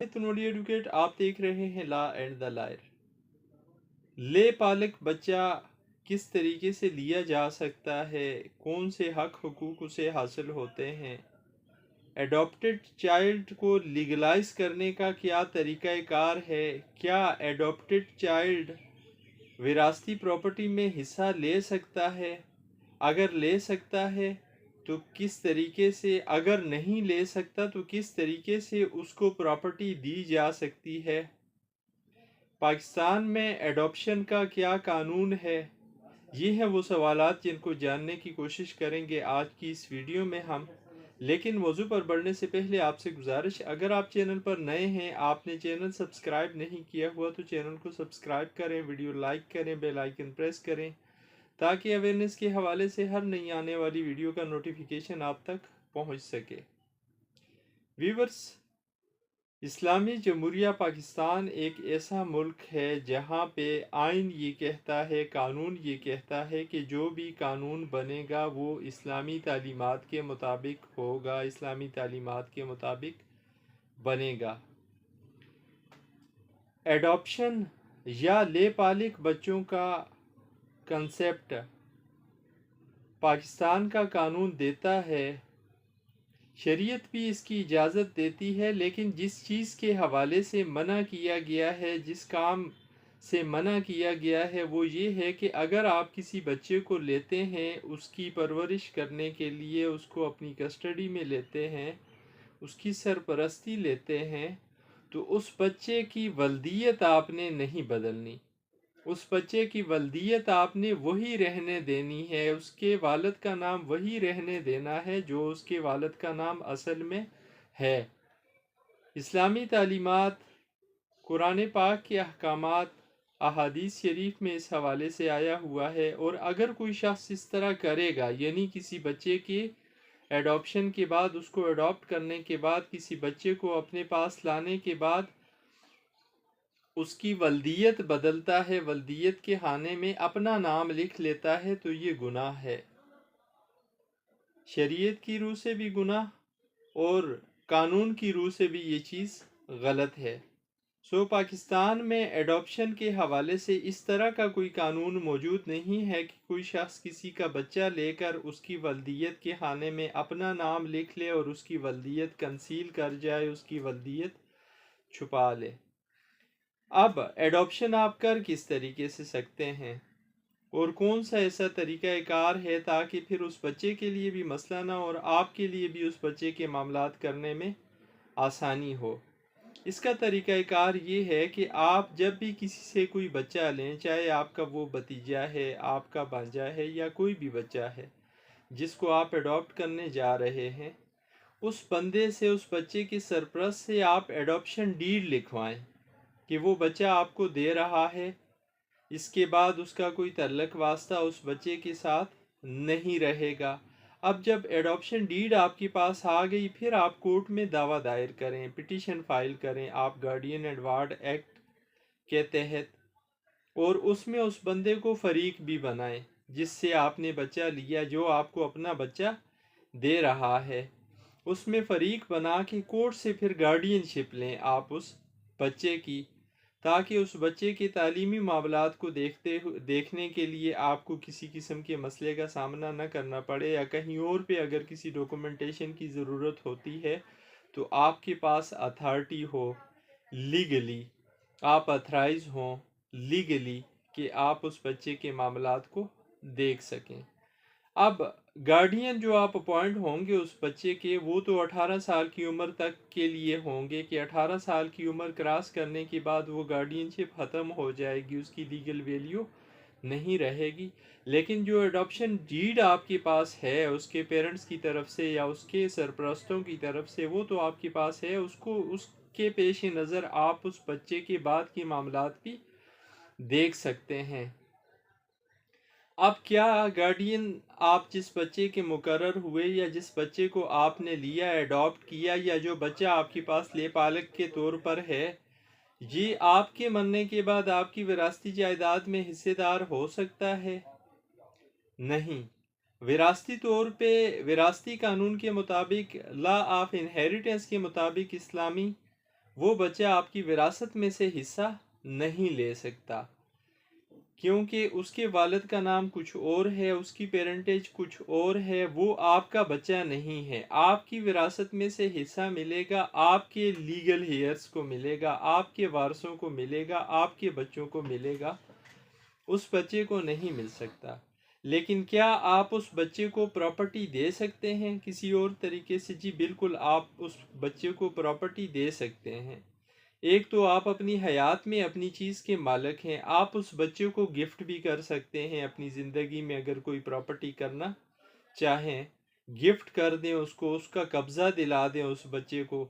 تنوڑی advocate آپ دیکھ رہے ہیں لا اینڈ دا لائر۔ لے پالک بچہ کس طریقے سے لیا جا سکتا ہے، کون سے حق حقوق اسے حاصل ہوتے ہیں، ایڈاپٹڈ چائلڈ کو لیگلائز کرنے کا کیا طریقہ کار ہے، کیا ایڈاپٹڈ چائلڈ وراثتی پراپرٹی میں حصہ لے سکتا ہے، اگر لے سکتا ہے تو کس طریقے سے، اگر نہیں لے سکتا تو کس طریقے سے اس کو پراپرٹی دی جا سکتی ہے، پاکستان میں ایڈاپشن کا کیا قانون ہے۔ یہ ہیں وہ سوالات جن کو جاننے کی کوشش کریں گے آج کی اس ویڈیو میں ہم۔ لیکن موضوع پر بڑھنے سے پہلے آپ سے گزارش، اگر آپ چینل پر نئے ہیں، آپ نے چینل سبسکرائب نہیں کیا ہوا تو چینل کو سبسکرائب کریں، ویڈیو لائک کریں، بیل آئیکن پریس کریں تاکہ اویئرنیس کے حوالے سے ہر نئی آنے والی ویڈیو کا نوٹیفیکیشن آپ تک پہنچ سکے۔ ویورز، اسلامی جمہوریہ پاکستان ایک ایسا ملک ہے جہاں پہ آئین یہ کہتا ہے، قانون یہ کہتا ہے کہ جو بھی قانون بنے گا وہ اسلامی تعلیمات کے مطابق ہوگا، اسلامی تعلیمات کے مطابق بنے گا۔ ایڈاپشن یا لے پالک بچوں کا کنسیپٹ پاکستان کا قانون دیتا ہے، شریعت بھی اس کی اجازت دیتی ہے، لیکن جس چیز کے حوالے سے منع کیا گیا ہے، جس کام سے منع کیا گیا ہے وہ یہ ہے کہ اگر آپ کسی بچے کو لیتے ہیں، اس کی پرورش کرنے کے لیے اس کو اپنی کسٹڈی میں لیتے ہیں، اس کی سرپرستی لیتے ہیں، تو اس بچے کی ولدیت آپ نے نہیں بدلنی، اس بچے کی ولدیت آپ نے وہی رہنے دینی ہے، اس کے والد کا نام وہی رہنے دینا ہے جو اس کے والد کا نام اصل میں ہے۔ اسلامی تعلیمات، قرآن پاک کے احکامات، احادیث شریف میں اس حوالے سے آیا ہوا ہے، اور اگر کوئی شخص اس طرح کرے گا، یعنی کسی بچے کے ایڈاپشن کے بعد، اس کو ایڈاپٹ کرنے کے بعد، کسی بچے کو اپنے پاس لانے کے بعد اس کی ولدیت بدلتا ہے، ولدیت کے خانے میں اپنا نام لکھ لیتا ہے، تو یہ گناہ ہے، شریعت کی روح سے بھی گناہ اور قانون کی روح سے بھی یہ چیز غلط ہے۔ پاکستان میں ایڈاپشن کے حوالے سے اس طرح کا کوئی قانون موجود نہیں ہے کہ کوئی شخص کسی کا بچہ لے کر اس کی ولدیت کے خانے میں اپنا نام لکھ لے اور اس کی ولدیت کنسیل کر جائے، اس کی ولدیت چھپا لے۔ اب ایڈاپشن آپ کر کس طریقے سے سکتے ہیں، اور کون سا ایسا طریقہ کار ہے تاکہ پھر اس بچے کے لیے بھی مسئلہ نہ ہو اور آپ کے لیے بھی اس بچے کے معاملات کرنے میں آسانی ہو۔ اس کا طریقہ کار یہ ہے کہ آپ جب بھی کسی سے کوئی بچہ لیں، چاہے آپ کا وہ بھتیجا ہے، آپ کا بھانجا ہے، یا کوئی بھی بچہ ہے جس کو آپ ایڈاپٹ کرنے جا رہے ہیں، اس بندے سے، اس بچے کی سرپرست سے آپ ایڈاپشن ڈیڈ لکھوائیں کہ وہ بچہ آپ کو دے رہا ہے، اس کے بعد اس کا کوئی تعلق واسطہ اس بچے کے ساتھ نہیں رہے گا۔ اب جب ایڈاپشن ڈیڈ آپ کے پاس آ گئی، پھر آپ کورٹ میں دعویٰ دائر کریں، پٹیشن فائل کریں آپ گارڈین اینڈ وارڈ ایکٹ کے تحت، اور اس میں اس بندے کو فریق بھی بنائیں جس سے آپ نے بچہ لیا، جو آپ کو اپنا بچہ دے رہا ہے، اس میں فریق بنا کے کورٹ سے پھر گارڈین شپ لیں آپ اس بچے کی، تاکہ اس بچے کے تعلیمی معاملات کو دیکھنے کے لیے آپ کو کسی قسم کے مسئلے کا سامنا نہ کرنا پڑے، یا کہیں اور پہ اگر کسی ڈاکومنٹیشن کی ضرورت ہوتی ہے تو آپ کے پاس اتھارٹی ہو لیگلی، آپ اتھرائز ہوں لیگلی کہ آپ اس بچے کے معاملات کو دیکھ سکیں۔ اب گارڈین جو آپ اپوائنٹ ہوں گے اس بچے کے، وہ تو 18 سال کی عمر تک کے لیے ہوں گے کہ 18 سال کی عمر کراس کرنے کے بعد وہ گارڈین شپ ختم ہو جائے گی، اس کی لیگل ویلیو نہیں رہے گی۔ لیکن جو ایڈاپشن ڈیڈ آپ کے پاس ہے اس کے پیرنٹس کی طرف سے یا اس کے سرپرستوں کی طرف سے، وہ تو آپ کے پاس ہے، اس کے پیش نظر آپ اس بچے کے بعد کے معاملات بھی دیکھ سکتے ہیں۔ اب کیا گارڈین آپ جس بچے کے مقرر ہوئے یا جس بچے کو آپ نے لیا، ایڈاپٹ کیا، یا جو بچہ آپ کے پاس لے پالک کے طور پر ہے، یہ آپ کے مرنے کے بعد آپ کی وراثتی جائیداد میں حصے دار ہو سکتا ہے؟ نہیں۔ وراثتی طور پہ، وراثتی قانون کے مطابق، لا آف انہیریٹنس کے مطابق اسلامی، وہ بچہ آپ کی وراثت میں سے حصہ نہیں لے سکتا، کیونکہ اس کے والد کا نام کچھ اور ہے، اس کی پیرنٹیج کچھ اور ہے، وہ آپ کا بچہ نہیں ہے۔ آپ کی وراثت میں سے حصہ ملے گا، آپ کے لیگل ہیئرز کو ملے گا، آپ کے وارثوں کو ملے گا، آپ کے بچوں کو ملے گا، اس بچے کو نہیں مل سکتا۔ لیکن کیا آپ اس بچے کو پراپرٹی دے سکتے ہیں کسی اور طریقے سے؟ جی بالکل، آپ اس بچے کو پراپرٹی دے سکتے ہیں۔ ایک تو آپ اپنی حیات میں اپنی چیز کے مالک ہیں، آپ اس بچے کو گفٹ بھی کر سکتے ہیں اپنی زندگی میں، اگر کوئی پراپرٹی کرنا چاہیں گفٹ کر دیں اس کو، اس کا قبضہ دلا دیں اس بچے کو۔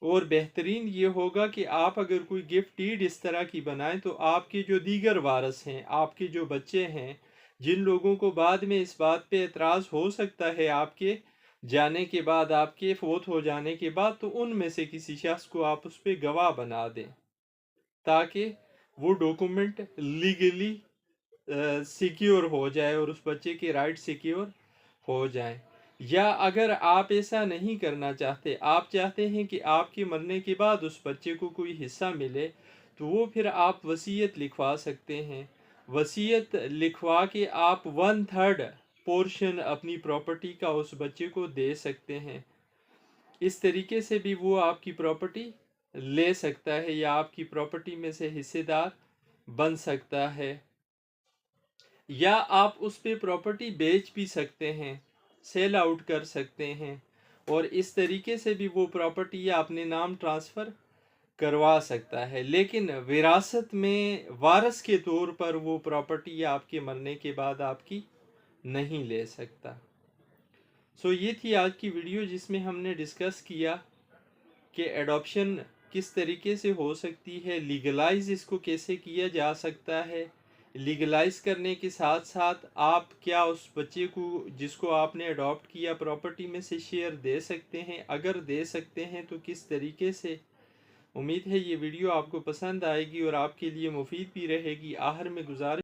اور بہترین یہ ہوگا کہ آپ اگر کوئی گفٹ ڈیڈ اس طرح کی بنائیں تو آپ کے جو دیگر وارث ہیں، آپ کے جو بچے ہیں، جن لوگوں کو بعد میں اس بات پہ اعتراض ہو سکتا ہے آپ کے جانے کے بعد، آپ کے فوت ہو جانے کے بعد، تو ان میں سے کسی شخص کو آپ اس پہ گواہ بنا دیں تاکہ وہ ڈاکومنٹ لیگلی سیکیور ہو جائے اور اس بچے کے رائٹ سیکیور ہو جائیں۔ یا اگر آپ ایسا نہیں کرنا چاہتے، آپ چاہتے ہیں کہ آپ کے مرنے کے بعد اس بچے کو کوئی حصہ ملے، تو وہ پھر آپ وصیت لکھوا سکتے ہیں۔ وصیت لکھوا کے آپ 1/3 پورشن اپنی پراپرٹی کا اس بچے کو دے سکتے ہیں۔ اس طریقے سے بھی وہ آپ کی پراپرٹی لے سکتا ہے یا آپ کی پراپرٹی میں سے حصے دار بن سکتا ہے۔ یا آپ اس پہ پراپرٹی بیچ بھی سکتے ہیں، سیل آؤٹ کر سکتے ہیں، اور اس طریقے سے بھی وہ پراپرٹی یا اپنے نام ٹرانسفر کروا سکتا ہے۔ لیکن وراثت میں وارث کے طور پر وہ پراپرٹی آپ کے مرنے کے بعد آپ کی نہیں لے سکتا۔ یہ تھی آج کی ویڈیو جس میں ہم نے ڈسکس کیا کہ ایڈاپشن کس طریقے سے ہو سکتی ہے، لیگلائز اس کو کیسے کیا جا سکتا ہے، لیگلائز کرنے کے ساتھ ساتھ آپ کیا اس بچے کو جس کو آپ نے اڈاپٹ کیا پراپرٹی میں سے شیئر دے سکتے ہیں، اگر دے سکتے ہیں تو کس طریقے سے۔ امید ہے یہ ویڈیو آپ کو پسند آئے گی اور آپ کے لیے مفید بھی رہے گی۔ آخر میں گزارش